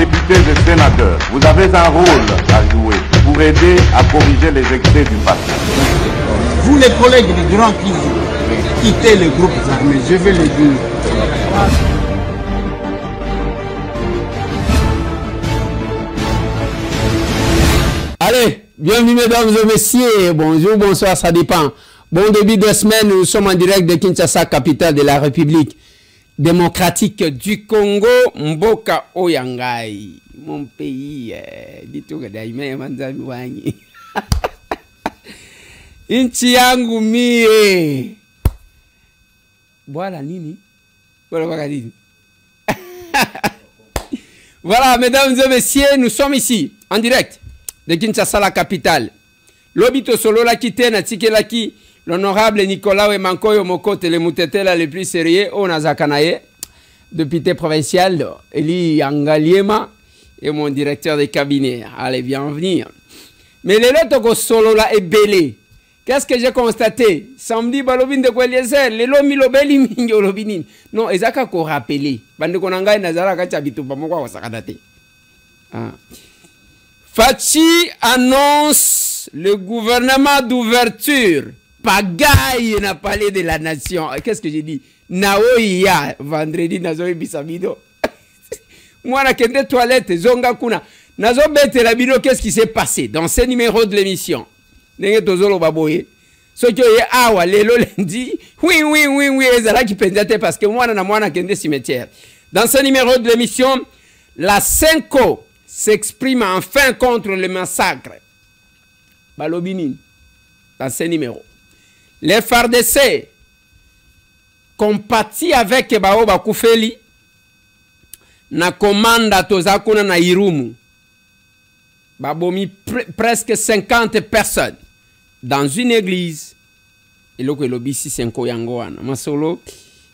députés et sénateurs, vous avez un rôle à jouer pour aider à corriger les excès du passé. Vous les collègues des grands qui quittez les groupes armés, je vais le dire. Allez, bienvenue mesdames et messieurs, bonjour, bonsoir, ça dépend. Bon début de semaine, nous sommes en direct de Kinshasa, capitale de la République démocratique du Congo, Mboka Oyangai, mon pays, dites-vous que d'ailleurs, manzami wanyi. Inchi yangu mie. Voilà nini? Voilà nini? Voilà, mesdames et messieurs, nous sommes ici, en direct de Kinshasa, la capitale. Lobito solo la kite na tike la ki l'honorable Nicolas Wemankoyo Mokote le Moutetela le plus sérieux au Nazakanaye, député provincial Eli Angaliema et mon directeur de cabinet. Allez, bienvenue. Mais les lettres solo la est belé. Qu'est-ce que j'ai constaté? Samedi, balobin de Kweliezer, les lomi lobeli mingi olobinin. Non, ezaka ko rappelé. Bande konanga nazara kachabitu pamoko wasakadate. Fachi annonce le gouvernement d'ouverture. Pagaille n'a parlé de la nation. Qu'est-ce que j'ai dit? Naoya, vendredi, nazoe bisabido. Moi, na kende toilette, zonga kuna. Nazo bete la bido, qu'est-ce qui s'est passé dans ce numéro de l'émission? Nenge tozolo baboye. Ce qui est awa, lelo lundi. Oui, ezala qui pendate parce que moi, na kende cimetière. Dans ce numéro de l'émission, la Senko s'exprime enfin contre le massacre. Balobinin. Dans ce numéro. Les FARDC compatit avec Baoba Koufeli na commanda Tozakuna na Irumu. Babomi presque 50 personnes dans une église. Et là, le bisi Senko Yangoana. Masolo,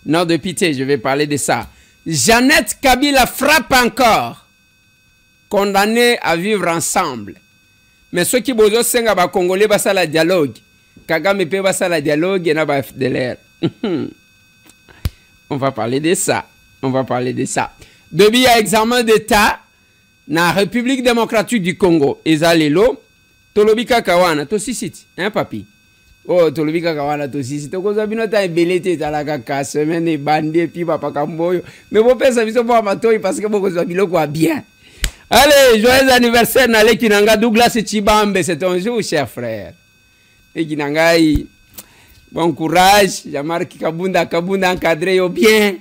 non de pitié, je vais parler de ça. Jeannette Kabila frappe encore. Condamnés à vivre ensemble. Mais ceux qui bozo senga ba congolais basa la dialogue. Kagame pe basa la dialogue et na ba FDLR. On va parler de ça. On va parler de ça. Depuis à examen d'état na République démocratique du Congo. Ezalelo tolobika kawana to sisiti, hein papi. Oh tolobika kawana to sisiti. To koza bino ta belete ta la kaka semaine bandé pi papa kamboyo. Mais vos pesa biso po amatoi parce que boko zabilo kwa bien. Allez, joyeux anniversaire Nale Kinanga Douglas Chibambe, c'est ton jour, cher frère. Et Kinangai, bon courage, Jean-Marc Kabunda encadré au bien.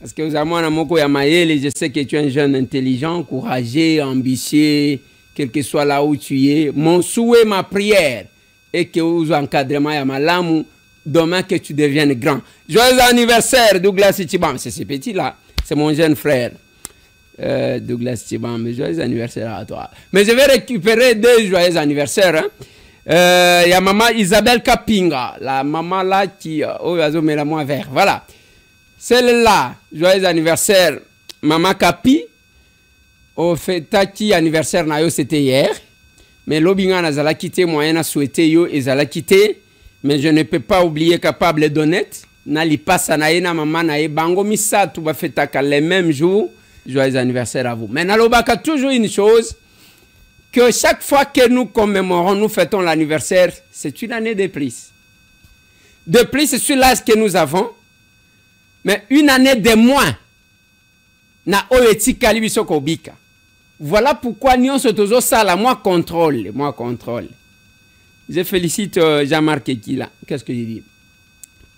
Parce que vous avez un moko ya maele, je sais que tu es un jeune intelligent, courageux, ambitieux, quel que soit là où tu es. Mon souhait, ma prière, est que vous encadrement ya malamu, demain que tu deviennes grand. Joyeux anniversaire Douglas Chibambe, c'est ce petit là, c'est mon jeune frère. Douglas Chibambe, joyeux anniversaire à toi. Mais je vais récupérer deux joyeux anniversaires. Il y a maman Isabelle Kapinga, la maman là qui met la moins vert. Voilà. Celle-là, joyeux anniversaire, maman Kapi. Au fait, qui anniversaire nayo c'était hier. Mais l'obinga n'a quitté, moyen a souhaité yo et zala quitté. Mais je ne peux pas oublier capable d'honnête. Nali passe na maman nae bango misa tout va fêter les mêmes jours. Joyeux anniversaire à vous. Mais Nalobaka, toujours une chose, que chaque fois que nous commémorons, nous fêtons l'anniversaire, c'est une année de plus. De plus, c'est sur l'âge que nous avons, mais une année de moins. Na oeti kalibiso kobika. Voilà pourquoi nous sommes toujours ça, là, moi contrôle. Je félicite Jean-Marc Ekila. Qu'est-ce que je dis?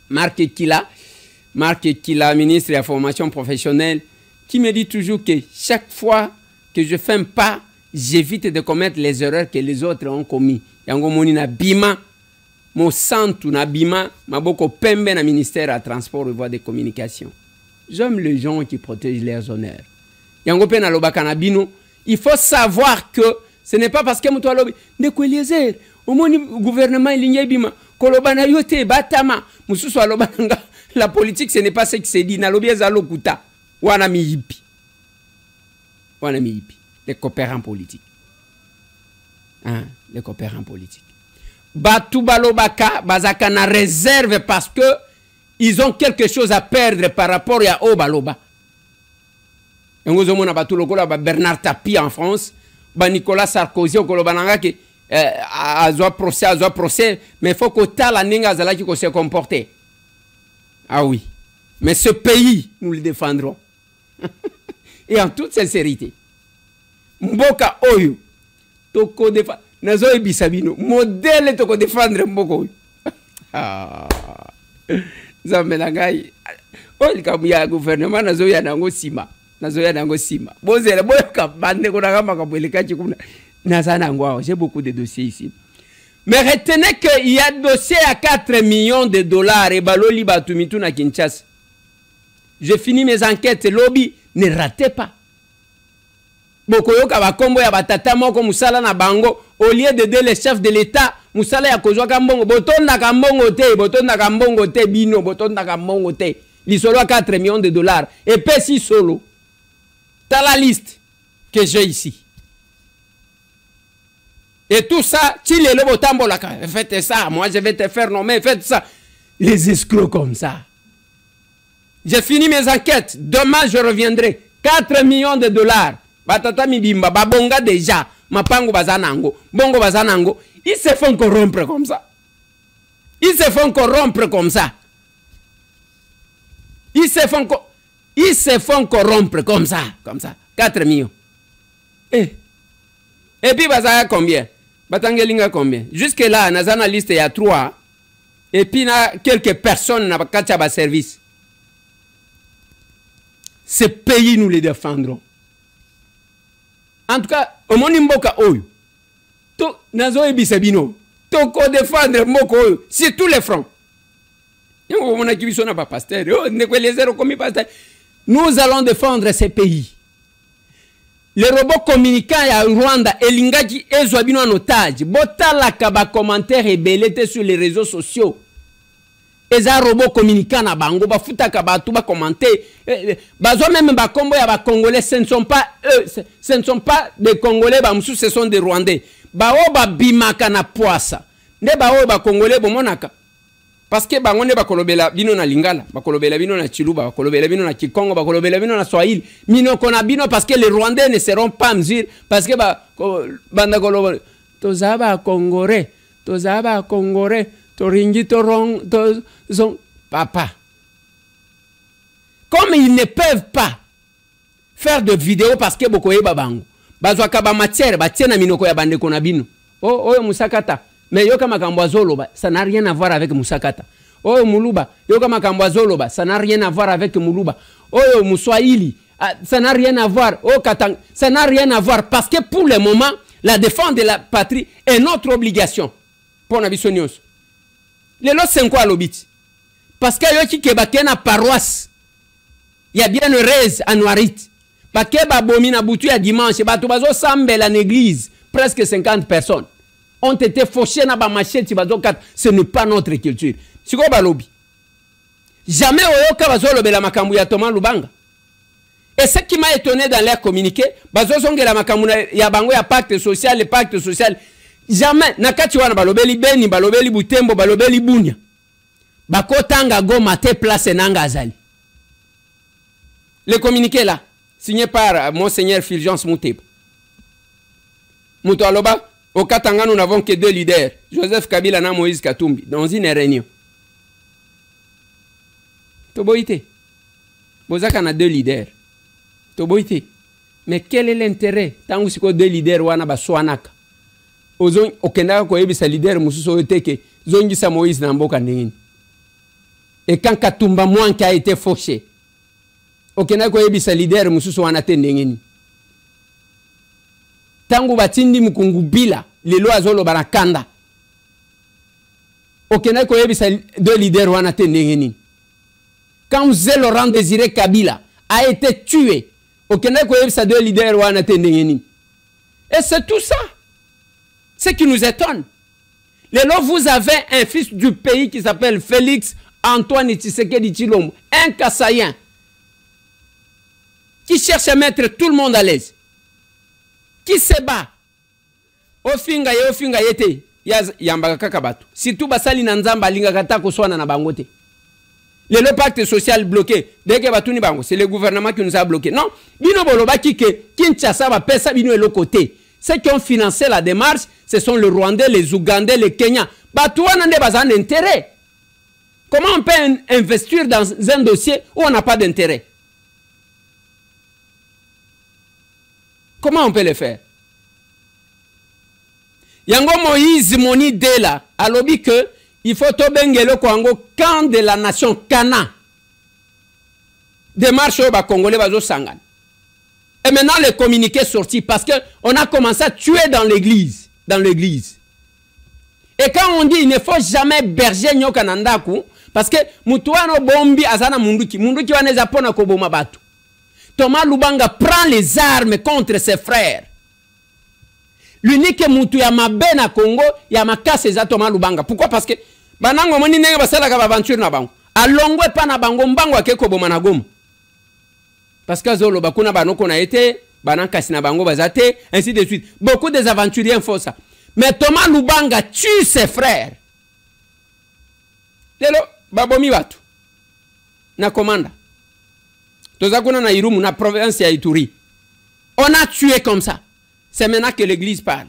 Marc Ekila, ministre de la formation professionnelle, qui me dit toujours que chaque fois que je fais un pas, j'évite de commettre les erreurs que les autres ont commis. Yango moni na bima, mo santu na bima, maboko pembe na ministère à transport et voies de communication. J'aime les gens qui protègent leurs honneurs. Yango pe na lobaka na bino, il faut savoir que ce n'est pas parce que muto lobi ne Kweliezer, au moni gouvernement ligne bima, koloba na yote batama, mususu alobanga la politique ce n'est pas ce qui se dit na lobi ezalo kuta. Wanami yipi. Les coopérants politiques. Hein, les coopérants politiques. Batou balobaka, bazaka na réserve parce que ils ont quelque chose à perdre par rapport à Obaloba. Ngozo mona batu lokola ba Bernard Tapie en France, ba Nicolas Sarkozy okolo bananga ke azwa procès, mais faut que tala ninga zala qui se comporter. Ah oui. Mais ce pays, nous le défendrons. Et en toute sincérité. Mboka oyo toko défendre nazo ebisabino modèle toko défendre mboka oyo. Ah. Zamelangai. Oli kamuya gouvernement nazo ya nango sima. Nazo ya nango sima. Bozela boyoka bande ko nakama kabweleka chikuna. Nazana ngwao, j'ai beaucoup de dossiers ici. Mais retenez qu'il y a dossier à 4 millions de dollars et baloli batumitu na Kinshasa. J'ai fini mes enquêtes, lobby, ne ratez pas. Bokoyoka bakombo ya batata moko musala na bango, au lieu d'aider les chefs de l'État, musala ya kozwa kambongo, botonda kambongo te, bino, botonda kambongo te. Lisolo à 4 millions de dollars. Et pesi solo. T'as la liste que j'ai ici. Et tout ça, faites ça, moi je vais te faire nommer, faites ça. Les escrocs comme ça. J'ai fini mes enquêtes. Demain, je reviendrai. 4 millions de dollars. Batata mibimba, babonga déjà. Mapango bazanango. Bongo bazanango. Ils se font corrompre comme ça. Ils se font corrompre comme ça. Ils se font corrompre comme ça. Comme ça. 4 millions. Et puis, bazaya combien? Batangelinga combien? Jusque là, dans la liste, il y a 3. Et puis, il y a quelques personnes qui n'ont pas service. Ce pays, nous les défendrons. En tout cas, au Monimboka Oyo, Nazo et Bisabino, Toko défendre Moko Oyo, c'est tous les fronts. Nous allons défendre ces pays. Les robots communicants à Rwanda, Elingaki et Zouabino en otage. Botala kaba commentaire et belete sur les réseaux sociaux. Et ça robots communicants à Bango, bafuta kaba tout ba commenter. Bazo même ba Congo ya ba Congolais, ce ne sont pas eux, ce ne sont pas des Congolais, ba msou, ce sont des Rwandais. Ba o ba bimaka na poasa. Ne ba o ba Congolais bomonaka. Parce que bangonde bakolobela bino na Lingala, bakolobela bino na Chiluba, bakolobela bino na Kikongo, bakolobela bino na Swahili. Mino kona bino parce que les Rwandais ne seront pas mesure parce que banda kolobo tozaba Congolais, toringi torong son papa. Comme ils ne peuvent pas faire de vidéos parce que bokoye babango. Bazwaka ba matière ba tiena minoko ya bande kona bino. Oh musakata. Mais yoka makambo azoloba, ça n'a rien à voir avec Musakata. Oh Muluba, yoka makambo azoloba, ça n'a rien à voir avec Muluba. Oh Muswahili, ça n'a rien à voir. Oh Katang, ça n'a rien à voir parce que pour le moment, la défense de la patrie est notre obligation. Pour Nabisonios. Les lots c'est quoi l'obit? Parce que yoki kebake na paroisse, il y a bien heureuse à Noirit. Parce que babomi na boutu ya dimanche, batubazo sambe la église, presque 50 personnes. Ont été fauchés dans la machette, ce n'est pas notre culture. C'est quoi balobi? Jamais oyoka bazolobe la makambu ya Thomas Lubanga. Et ce qui m'a étonné dans leur communiqué, bazosonge la makambu ya bango ya pacte social, jamais nakati wana balobeli Beni, balobeli Butembo, balobeli Bunia. Bakotanga Goma te place nanga azali. Le communiqué là, signé par Monseigneur Fulgence Moutéba. Mouto aloba. Au Katanga, nous n'avons que 2 leaders, Joseph Kabila et Moïse Katumbi, dans une réunion. Toboïté. Bozaka na 2 leaders. Toboïté. Mais quel est l'intérêt? Tant que vous 2 leaders, wana baswanaka. Ozon okenda ko yebisa leader mususo oteke, zongisa Moïse na mboka ndengini. Et quand Katumba Mwanka a été fauché, okenda ko yebisa leader mususo wana te ndengini. Tangu batindi mukungu bila lelo azolo barakanda okena ko yebisa 2 leaders wana te ndengeni. Quand Zé Laurent Désiré Kabila a été tué okena ko yebisa 2 leaders wana te ndengeni. Et c'est tout ça. Ce qui nous étonne. Lelo vous avez un fils du pays qui s'appelle Félix Antoine Tshisekedi Tshilombo, un Kassaïen qui cherche à mettre tout le monde à l'aise. Qui se bat ofinga yete yambaka kaka batu. Si tu basali na nzamba linga kata kuswana na bangote. Le pacte social bloqué. Dès que Batuni Bango, c'est le gouvernement qui nous a bloqué. Non, Bino Bolobaki que Kinshasa va pesa Bino et l'autre côté. Ceux qui ont financé la démarche, ce sont les Rwandais, les Ougandais, les Kenyans. Batouana n'a pas d'intérêt. Comment on peut investir dans un dossier où on n'a pas d'intérêt? Comment on peut le faire? Yango Moïse Moni Dela a lobby que il faut tobengelo Kongo camp de la nation Kana. Démarche au Congolais bazo sangan. Et maintenant le communiqué sorti parce que on a commencé à tuer dans l'église. Et quand on dit il ne faut jamais berger nyokanandaku parce que mutuano bombi azana munduki waneza pona koboma batu. Thomas Lubanga prend les armes contre ses frères. L'unique mutu ya mabena Congo ya makase za Thomas Lubanga. Pourquoi? Parce que banango moni nenge basala ka aventure na bango. Alongwe pa na bango mbango akeko boma na goma. Parce que zolo bakuna banoko na été, banankasi na bango bazate, ainsi de suite. Beaucoup des aventuriers font ça. Mais Thomas Lubanga tue ses frères. Lelo babomi batu. Na commanda. Tozakuna na Irumu na province ya Ituri. On a tué comme ça. C'est maintenant que l'église parle.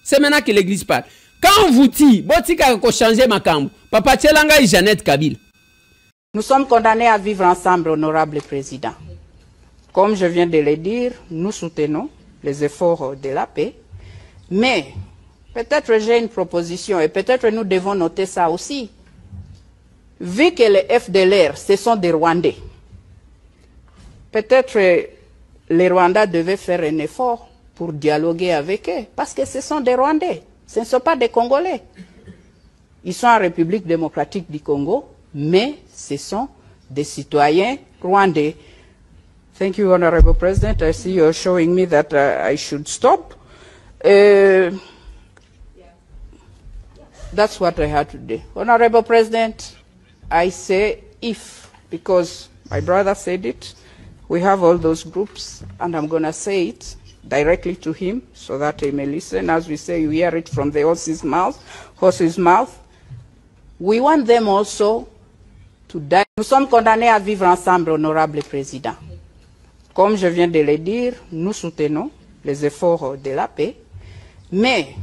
C'est maintenant que l'église parle. Quand on vous dit, botika ko changer makambo, papa Tchelanga et Jeannette Kabila. Nous sommes condamnés à vivre ensemble, honorable président. Comme je viens de le dire, nous soutenons les efforts de la paix. Mais peut-être j'ai une proposition et peut-être nous devons noter ça aussi. Vu que les FDLR, ce sont des Rwandais, peut-être les Rwandais devaient faire un effort pour dialoguer avec eux, parce que ce sont des Rwandais, ce ne sont pas des Congolais. Ils sont en République démocratique du Congo, mais ce sont des citoyens rwandais. Thank you, Honorable President. I see you're showing me that I should stop. That's what I had to do. Honorable President, I say if, because my brother said it, we have all those groups, and I'm going to say it directly to him so that he may listen. As we say, you hear it from the horse's mouth. We want them also to die. Nous sommes condamnés à vivre ensemble, honorable président. Comme je viens de le dire, nous soutenons les efforts de la paix, mais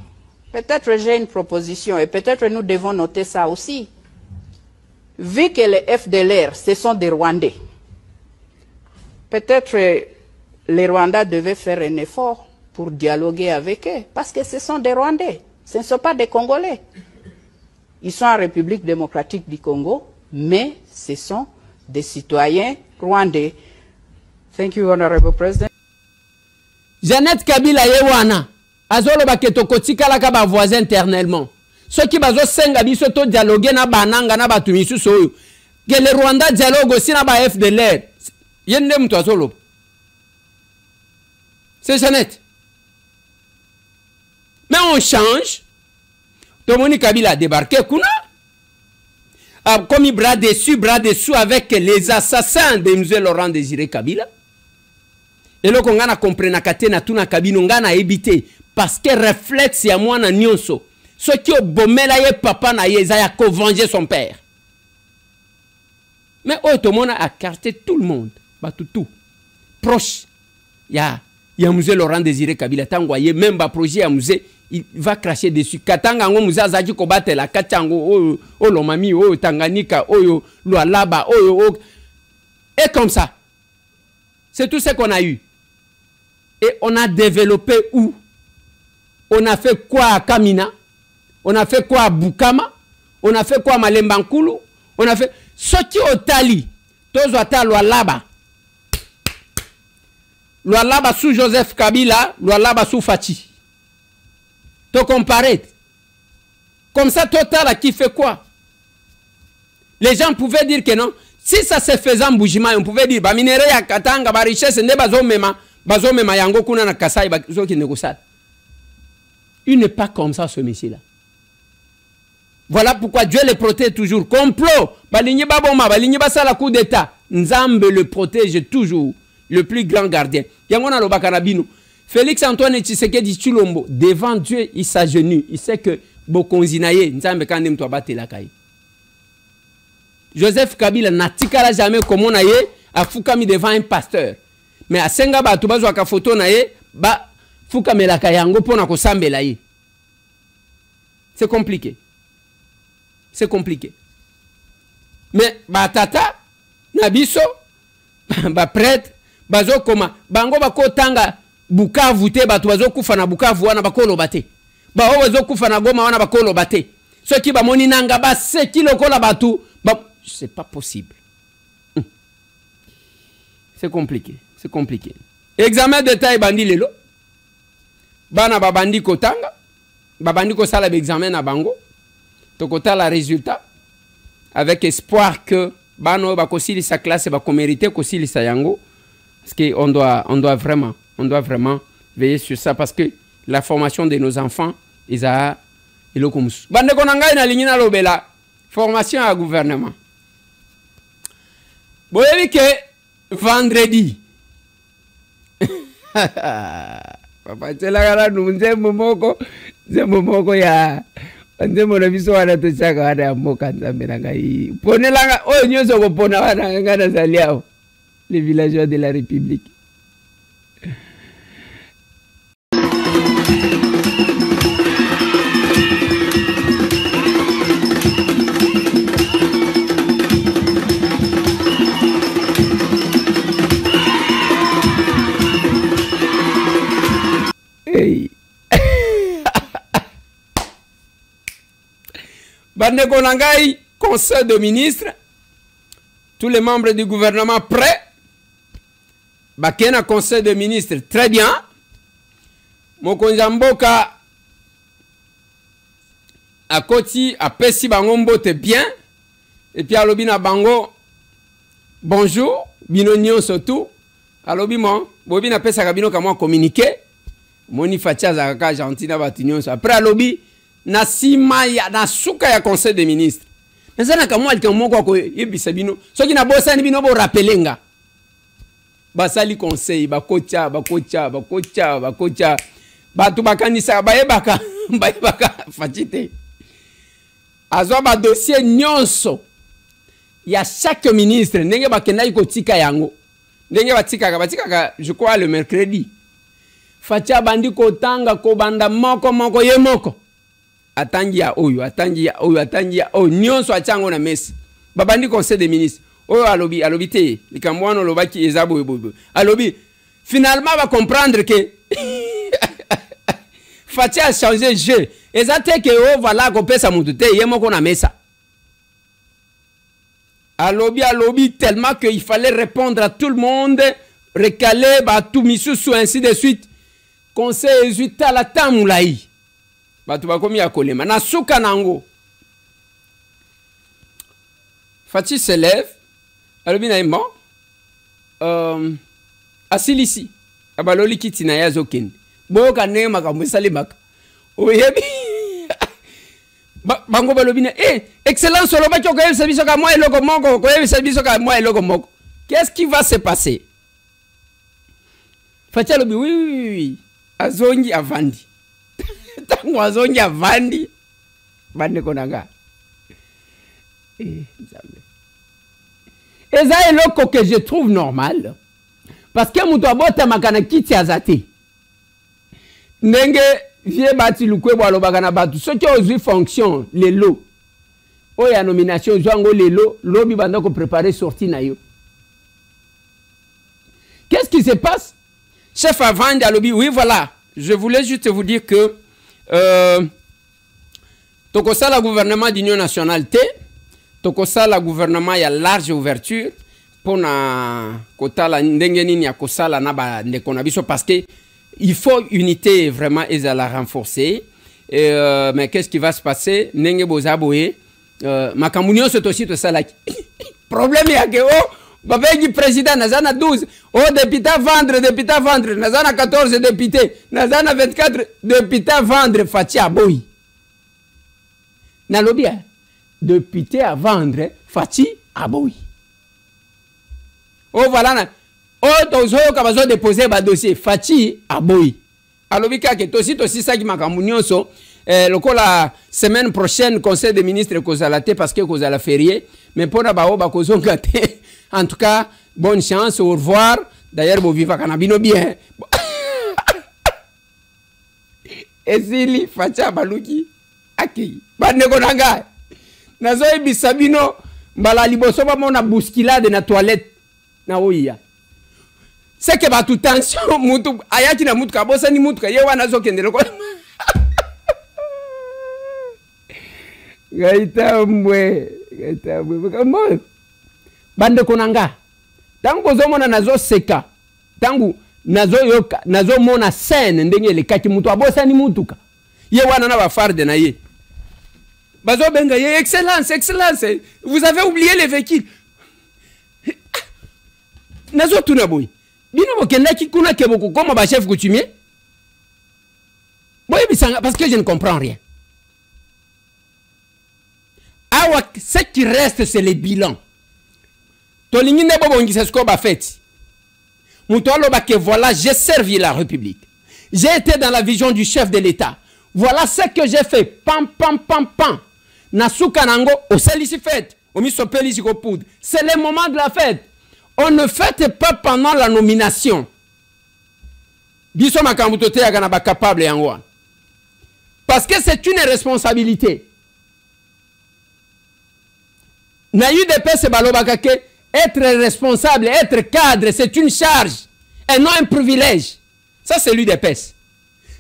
peut-être j'ai une proposition et peut-être nous devons noter ça aussi. Vu que les FDLR, ce sont des Rwandais, peut-être les Rwandais devaient faire un effort pour dialoguer avec eux, parce que ce sont des Rwandais, ce ne sont pas des Congolais. Ils sont en République démocratique du Congo, mais ce sont des citoyens rwandais. Thank you, Honorable President. Jeannette Kabila yewana azolo baketo kotikala ka ba voisin éternellement. Ceux qui bazo senga biso to dialoguer na bananga na batu misusu oyo. Que le Rwanda dialogue aussi na ba FDLR. Yende mtu azolo. C'est Jeannette. Mais on change. Tomoni Kabila a débarqué kuna. A commis bras dessus avec les assassins de M. Laurent Désiré Kabila. Et là, on a compris na tuna kabino ngana ebité parce que réflexe ya mwana nyonso. Ceux qui ont bomela ye papa na ye zaya ko venger son père. Mais tout le monde a écarté tout le monde, ba tout proche. Ya M. Laurent Désiré Kabila tangwaye même ba projet ya musée il va cracher dessus. Katanga ngo musée azaki ko batela katango o lomami o Tanganyika o Lualaba o et comme ça. C'est tout ce qu'on a eu. Et on a développé où? On a fait quoi à Kamina? On a fait quoi à Bukama? On a fait quoi à Malembankulu? On a fait... Ce qui est au Tali, Tozwata Lualaba. Lualaba sous Joseph Kabila, Lualaba sous Fati. Tu compares. Comme ça, Total qui fait quoi? Les gens pouvaient dire que non. Si ça se faisait en Boujima, on pouvait dire, bah, minéré ya Katanga, bah, richesse, ne bazo mema yango kuna na Kasai, bah, zo ki négociate. Il n'est pas comme ça, ce monsieur-là. Voilà pourquoi Dieu le protège toujours. Complot, bah, l'igné baboma, bah, l'igné basa la coup d'état. Nzambe le protège toujours. Le plus grand gardien. Yango na loba karabino. Félix Antoine Tshisekedi Tshilombo, devant Dieu, il s'agenouille. Il sait que Bokonzinaye, Nzambe kandem to abate la kai. Joseph Kabila natikala jamais comme on a yé a fukami devant un pasteur. Mais à senga ba tu bazwa ka photo na yé ba fukamela ka yango pona ko sambela yé. C'est compliqué. C'est compliqué. Mais ba tata na biso ba prêtre bazo koma bango bako tanga Bukavu te batu bazo kufa na Bukavu wana bakolo bate. Ba o bazo kufa na Goma wana bakolo bate. Ceux qui ba moni nanga ba se ki lokola batu ba c'est pas possible. C'est compliqué, c'est compliqué. Examen d'état et bandi lelo. Bana ba bandi kotanga. Ba bandi ko sala examen na bango. Tokota la résultat avec espoir que bano ba kosili sa classe ba ko mériter kosili sa yango parce que on doit vraiment veiller sur ça parce que la formation de nos enfants ils a elokomus. Bande ko nanga ina lingina lobela formation à gouvernement. Boyebi que vendredi papa tela gara nunze momoko ya nze mona biso wana to chaka wana ya mboka nzambe na ngai ponelanga oyo nyonso ko pona wana ngana zaliao les villageois de la République. Hey. Bande Konangai, conseil de ministres, tous les membres du gouvernement prêts. Bakena conseil de ministres, très bien. Mokonjamboka à Koti, à Pessi Bangombo, t'es bien. Et puis à Lobina Bango, bonjour, Binonio surtout. À Lobimo, Bobina Pesa Kabino Kamo communiqué. Moni Fatia Zaka Gentina Batignon. Après à Lobi, na sima ya na suka ya conseil des ministres. Mais ça n'a qu'à moi quelqu'un moko ko yebisabino. So ki na bossa ni bino bo rappelenga. Basali conseil bakocha. Batu bakanisa bayebaka fatite. Azwa ba dossier nyonso. Ya chaque ministre ndenge bakenda iko tika yango. Ndenge batika je crois le mercredi. Fatia bandi ko tanga ko banda moko ye moko. Atangi ya oyo, nyonso achango na mesi. Babandi conseil des ministres. Oyo alobi te, likamwano lobaki ezabo ebobo. Alobi, finalement va comprendre que Fatia a changé jeu. Ezate que o voilà ko pesa mutu te, ye moko na mesa. Alobi tellement qu'il fallait répondre à tout le monde, recaler, tout misusu, ainsi de suite. Conseil résultat la tamulaï. Batu bakomi ya kolema. Na suka nango. Fati se lève. Alobi na imbo. Asilisi. Abaloli kiti na ya zokende. Boka ne makambo salimaka. Oyebi. Bango balobi na excellence oloba ki okoyebisa biso ka mwa eloko moko. Okoyebisa biso ka mwa eloko moko. Qu'est-ce qui va se passer? Fati alobi oui. Azongi avandi. Tango azongi avandi. Bande konanga. Et ça est loko que je trouve normal. Parce que muto abota makana kiti azate. Nenge vie bati lukwe bwalo bakana batu. Ce qui a fonction les lots. Oya nomination joango les lots. Lobi banda ko préparer sortie na yo. Qu'est-ce qui se passe? Chef Avandi alobi, oui voilà. Je voulais juste vous dire que Tokosa la gouvernement d'Union nationale T, Tokosa la gouvernement y a large ouverture pour na kota la ndengeni ni akosa la naba ndekonabiso parce que il faut unité vraiment et à la renforcer. Mais qu'est-ce qui va se passer? Nenge bozaboye makamunio c'est aussi tout ça là. Problème ya que Babegi président nazana 12 député vendre nazana 14 députés nazana 24 députés vendre Fatia Aboyi nalobia député à vendre Fati Aboyi voilà na tozo kabazo déposer ba dossier Fati Aboyi alobi ka ke tosi saki makamunyoso la semaine prochaine conseil des ministres kozala te parce que kozala férié mais pour bao ba kozonga te. En tout cas bonne chance, au revoir. D'ailleurs bo viva kanabino bien. Ezili facha baluki aki bande konanga nazo bisabino mbala liboso ba mona bousculade na toilette na oya. C'est que ba tout tension mutu ayaki na mutu kabosa ni mutu ye wana zo kendele ko gaitambwe mo bande konanga tango zo mona nazo seka tangu nazo yoka nazo mona scène ndenge le kaki mutu abosa ni mutuka ye wana na ba farde na ye bazo benga ye excellence vous avez oublié les véhicules nazo tuna boy bino bokenda ki kuna ke boko comme ba chef coutumier boy bisanga parce que je ne comprends rien. Awa ce qui reste c'est les bilans tolingi ne bobo ngisa sko ba fête. Que voilà, j'ai servi la République. J'ai été dans la vision du chef de l'État. Voilà ce que j'ai fait. Pam, pam, pam, pam. Nasuka nango, au salisi fête. Au misopeli siko poudre. C'est le moment de la fête. On ne fête pas pendant la nomination. Biso makambutote ya gana ba capable yango. Parce que c'est une responsabilité. Na yu de pe se balobakake. Être responsable, être cadre, c'est une charge et non un privilège. Ça, c'est l'UDPS.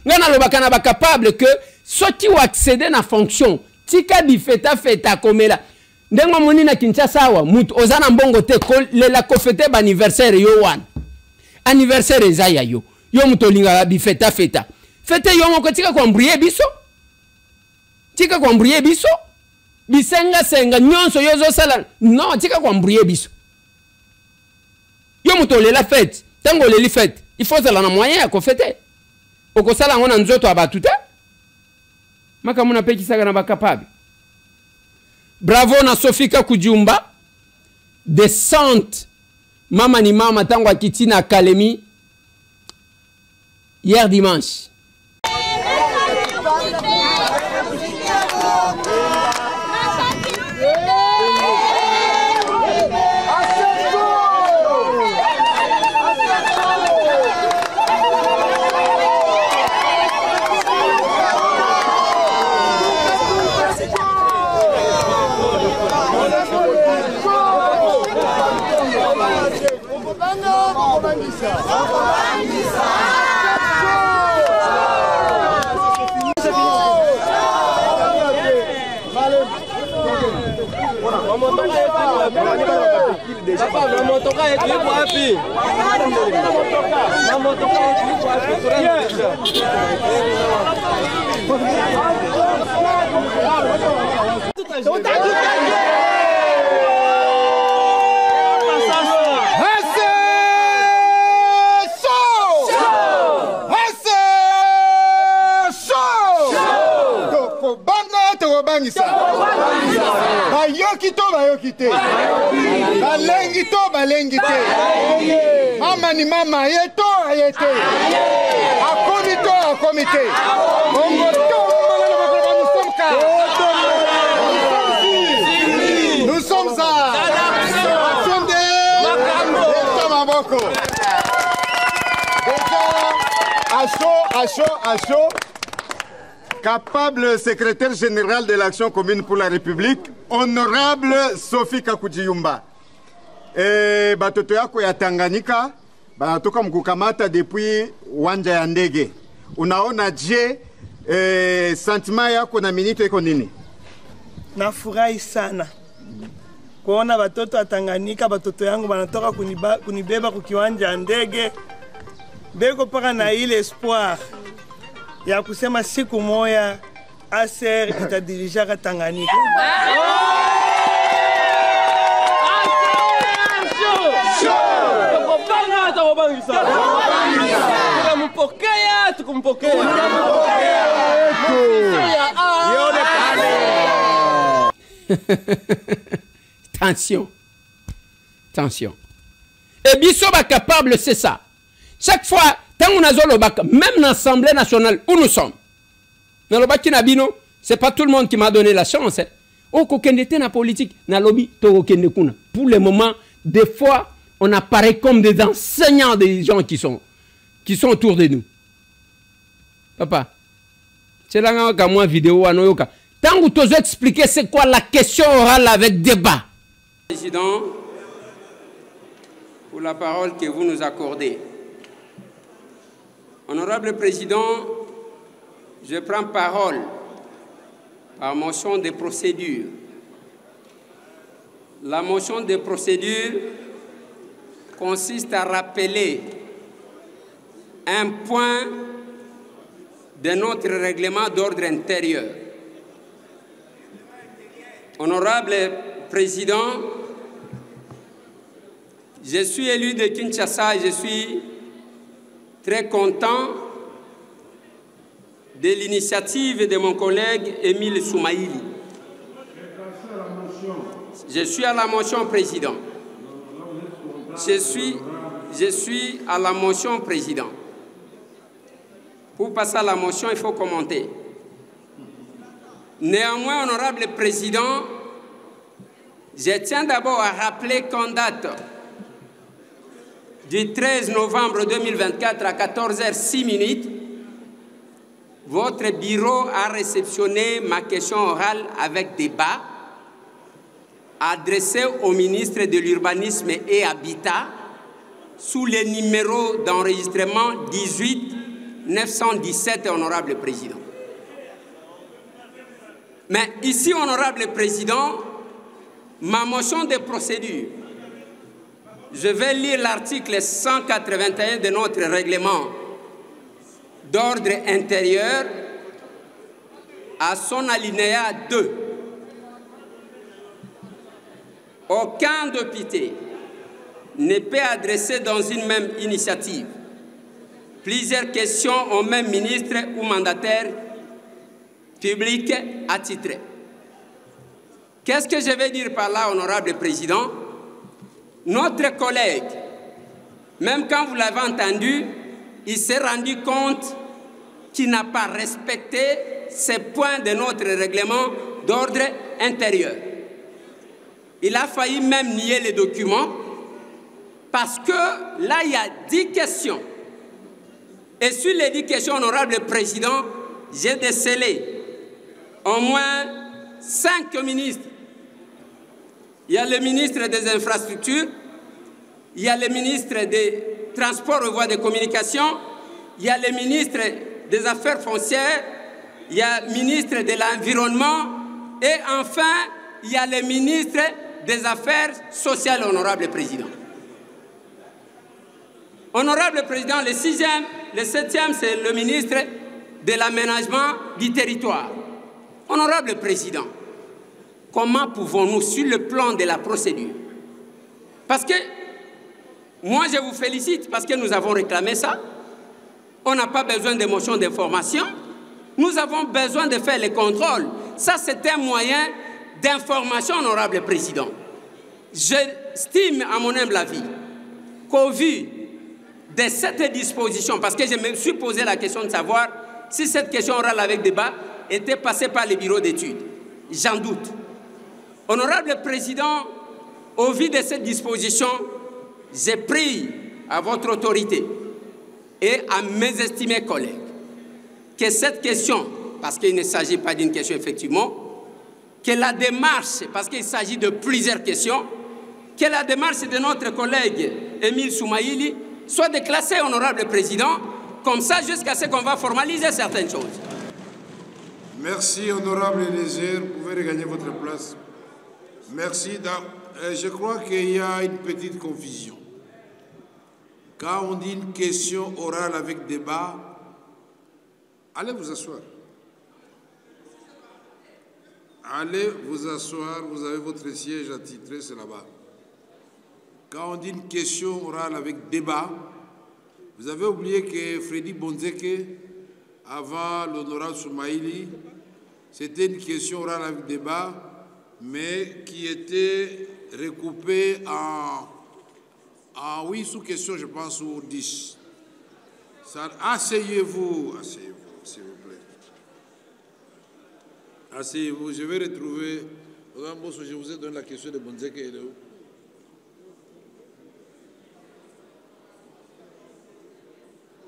Nous sommes capables que ceux qui ont accédé à la fonction, tika di feta comme là, ndengo moni na Kinshasa wa mutu ozana mbongo te la kofete ba anniversaire yo wan. Anniversaire ezaya yo. Yo muto linga bi feta. Fete yo moko tika kwa mbrouiller biso. Tika kwa mbrouiller biso. Bisenga nyonso yo zo sala. Non, tika kwa mbrouiller biso. Yo muto le la fête, tango le li fête, il faut ça la moyen à kofete. Oko sala ngona nzoto abatuta. Maka muna peki saga na bakapable. Bravo na Sofika Kujumba. Descente. Mama ni mama tango akiti na Académie hier dimanche. Balengi te. Mama ni mama ayete. Akomite. Nous sommes à à chaud. Capable secrétaire général de l'Action commune pour la République, honorable Sophie Kakujiyumba. Et batoto yako ya Tanganyika banatoka mkukamata depuis uwanja ya ndege. Unaona je sentiment yako na minute iko nini? Nafurahi sana kuona batoto wa Tanganyika, batoto yangu banatoka kunibeba kwa kiwanja ya ndege. Beko paka na ile espoir ya kusema siku moya ASER itadirija Tanganyika. Tension. Et biso ba capable c'est ça. Chaque fois, tant on a même l'Assemblée nationale où nous sommes, Mais le baki nabino, c'est pas tout le monde qui m'a donné la chance. Hein. Oh, kokende te na politique, na lobby, to kokende kuna. Pour le moment, des fois, on apparaît comme des enseignants des gens qui sont autour de nous. Papa, c'est là que moi vidéo anoyoka. Tant que tu as expliqué c'est quoi la question orale avec débat. Président, pour la parole que vous nous accordez. Honorable Président, je prends parole par motion de procédure. La motion de procédure consiste à rappeler un point de notre règlement d'ordre intérieur. Honorable Président, je suis élu de Kinshasa et je suis très content de l'initiative de mon collègue Émile Soumaïli. Je suis à la motion, Président. Je suis à la motion, Président. Pour passer à la motion, il faut commenter. Néanmoins, Honorable Président, je tiens d'abord à rappeler qu'en date du 13 novembre 2024 à 14h06, votre bureau a réceptionné ma question orale avec débat adressée au ministre de l'Urbanisme et Habitat sous le numéro d'enregistrement 18 917, Honorable Président. Mais ici, Honorable Président, ma motion de procédure, je vais lire l'article 181 de notre règlement d'ordre intérieur à son alinéa 2. Aucun député ne peut adresser dans une même initiative plusieurs questions au même ministre ou mandataire public attitré. Qu'est-ce que je vais dire par là, Honorable Président? Notre collègue, même quand vous l'avez entendu, il s'est rendu compte qu'il n'a pas respecté ces points de notre règlement d'ordre intérieur. Il a failli même nier les documents parce que là, il y a 10 questions. Et sur les 10 questions, Honorable Président, j'ai décelé au moins 5 ministres. Il y a le ministre des Infrastructures, il y a le ministre des Transports et Voies de Communication, il y a le ministre des Affaires foncières, il y a le ministre de l'Environnement et enfin, il y a le ministre des Affaires sociales, Honorable Président. Honorable Président, le 7e, c'est le ministre de l'Aménagement du territoire. Honorable Président, comment pouvons-nous, sur le plan de la procédure, parce que moi je vous félicite parce que nous avons réclamé ça, on n'a pas besoin de motion d'information, nous avons besoin de faire les contrôles. Ça c'est un moyen d'information, Honorable Président. J'estime à mon humble avis qu'au vu de cette disposition, parce que je me suis posé la question de savoir si cette question orale avec débat était passée par les bureaux d'études. J'en doute. Honorable Président, au vu de cette disposition, j'ai pris à votre autorité et à mes estimés collègues que cette question, parce qu'il ne s'agit pas d'une question effectivement, que la démarche, parce qu'il s'agit de plusieurs questions, que la démarche de notre collègue Émile Soumaïli soit déclassée, Honorable Président, comme ça jusqu'à ce qu'on va formaliser certaines choses. Merci, Honorable Eliezer. Vous pouvez regagner votre place. Merci. Je crois qu'il y a une petite confusion. Quand on dit une question orale avec débat, allez vous asseoir. Allez vous asseoir, vous avez votre siège attitré, c'est là-bas. Quand on dit une question orale avec débat, vous avez oublié que Freddy Bonzeke, avant l'honorable Soumaïli, c'était une question orale avec débat, mais qui était recoupée en 8 sous-questions, je pense, ou 10. Asseyez-vous, s'il vous plaît. Asseyez-vous, je vais retrouver. Je vous ai donné la question de Bonzeke. Elle est où?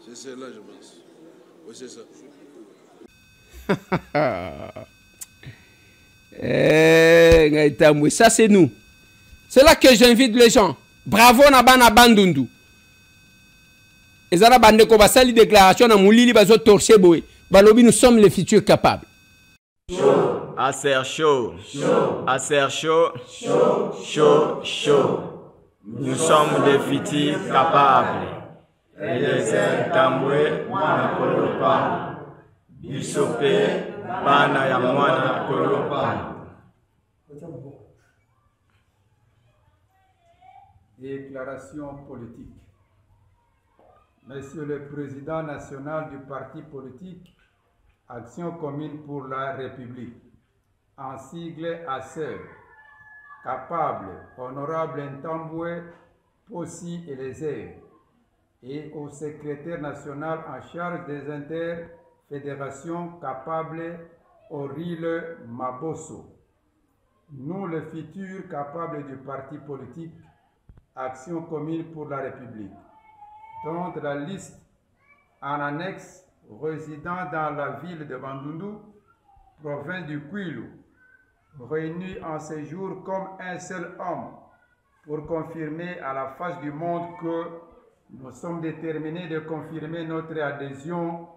C'est celle-là, je pense. Oui, c'est ça. Ça, c'est nous. C'est là que j'invite les gens. Bravo, Nabana Bandundu. Et ça, bande ko basali déclaration na mulili bazo torché boy. Balobi, nous sommes les futurs capables. Chaud. Acer chaud. Chaud. Acer chaud. Chaud. Chaud. Chaud. Nous sommes des futurs capables. Et les Tamboué, Mwana Kolopa. Bisopé, Bana ya Mwana Kolopa. Déclaration politique. Monsieur le Président national du parti politique Action commune pour la République, en sigle ACER, capable, honorable Ntamboué, Possi et les airs, et au secrétaire national en charge des interfédérations capable, Aurile Mabosso. Nous, les futurs capables du parti politique Action commune pour la République, dont la liste en annexe résidant dans la ville de Bandundu, province du Kwilu, réunis en séjour comme un seul homme pour confirmer à la face du monde que nous sommes déterminés de confirmer notre adhésion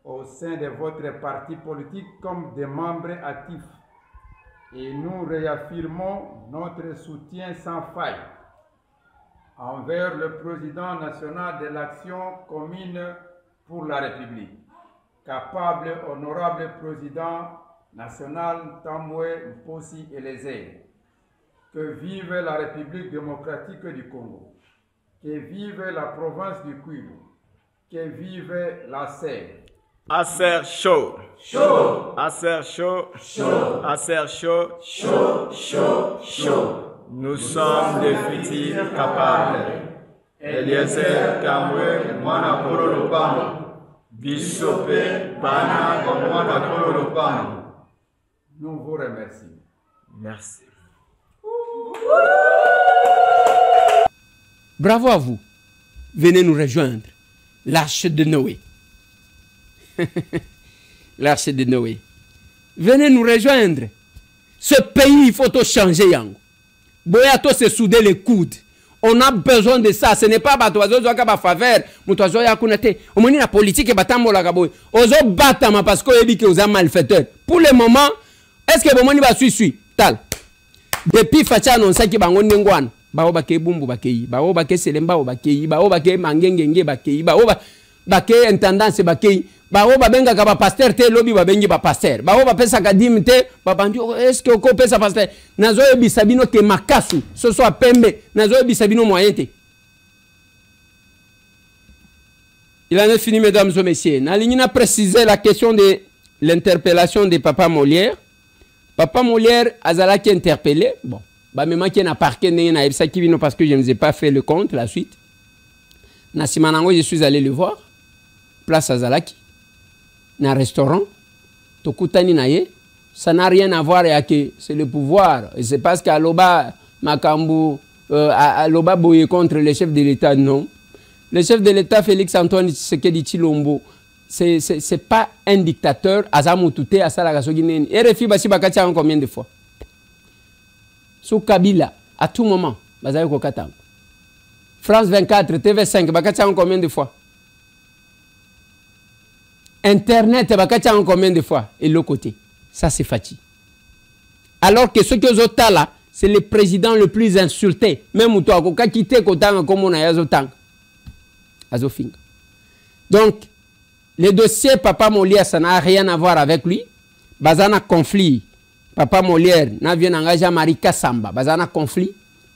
au sein de votre parti politique comme des membres actifs. Et nous réaffirmons notre soutien sans faille envers le président national de l'Action commune pour la République, capable, honorable président national Tamboué, Possi et les airs. Que vive la République démocratique du Congo, que vive la province du Kwilu, que vive la Serre. Acer chaud. Chaud. Acer chaud. Chaud. Acer chaud. Chaud. Chaud. Chaud. Nous sommes des futurs capables. Eliezer Tamboué, Mwana Kololopano. Bisopé, Bana, Mwana Kololopano. Nous vous remercions. Merci. Bravo à vous. Venez nous rejoindre. L'arche de Noé. L'arche de Noé. Venez nous rejoindre. Ce pays, il faut tout changer, Yango. Boyato se souder les coudes. On a besoin de ça. Ce n'est pas batoazo zoaka ba faveur. Mutoazo ya kunate. Omoni la politique batambo la gaboy. Ozo batama parce que dit que vous êtes malfaiteur. Pour le moment, est-ce que bomoni ba suit tal. Depuis facha non saki bango ngwana. Bao ba ke bumbu ba ke. Bao ba ke selemba ba ke. Bao ba ke mangengenge ba ke. Bao ba ke intendance ba ke. Bao ba benga ka ba pasteur te lobi ba bengi ba pasteur. Bao ba pesa ka dimite ba bandi est-ce que ko pesa pasteur. Nazo ebisabino ke makasu ce soit pembe nazo ebisabino moyente. Il en est fini, mesdames et messieurs. Naligna précisé la question de l'interpellation de Papa Molière. Papa Molière azala qui interpellé. Bon, bah même qui n'a parqué na ebisa ki bino parce que je ne vous ai pas fait le compte la suite. Na simanango je suis allé le voir. Place Azalaki. Na restaurant. Tokutani na ye. Ça n'a rien à voir avec c'est le pouvoir. Et c'est parce qu'à Loba Makambu à Loba boye contre le chef de l'État, non. Le chef de l'État, Félix Antoine Tshisekedi Tshilombo, c'est pas un dictateur. Azamutute Asala-Gasogineni. RFI Basi Bakatia en combien de fois? Sous Kabila, à tout moment, Bazayo Kokatang. France 24, TV5, Bakatia en combien de fois? Internet, Bakatia en combien de fois? Et l'autre côté. Ça, c'est Fati. Alors que ce que Zota là, c'est le président le plus insulté. Même toi, quand tu quittes Kotang, comme on a Azotang. Azofing. Donc, le dossier Papa Molière, ça n'a rien à voir avec lui. Bazana conflit. Papa Molière n'a bien engagé Marika Samba. Bazana conflit.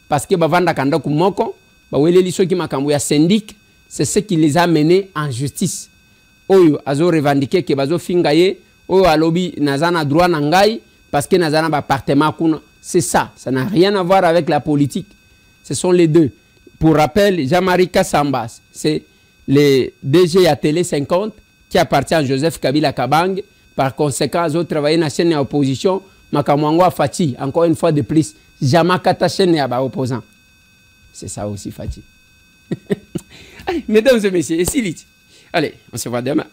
Parce que Bavanda Kanda Kumoko, Bawele Liso qui m'a camoué syndic, c'est ce qui les a menés en justice. Oyo, Azo revendiqué que Bazo Fingaye, Oyo Alobi, Nazana droit Nangai, parce que Nazana appartement Kuna. C'est ça. Ça n'a rien à voir avec la politique. Ce sont les deux. Pour rappel, Jean-Marie Kassambas, c'est le DG à Télé 50 qui appartient à Joseph Kabila Kabang. Par conséquent, ils ont travaillé dans la chaîne d'opposition. Makamwango Fati, encore une fois de plus, jamais kata chaîne opposant. C'est ça aussi, Fati. Allez, mesdames et messieurs, et Siliti. Allez, on se voit demain.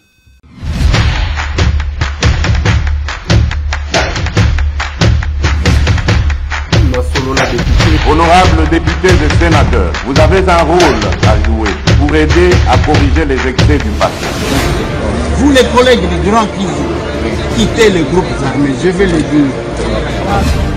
Honorables députés et sénateurs, vous avez un rôle à jouer pour aider à corriger les excès du passé. Vous les collègues du Grand qui quittez les groupes armés, je vais le dire.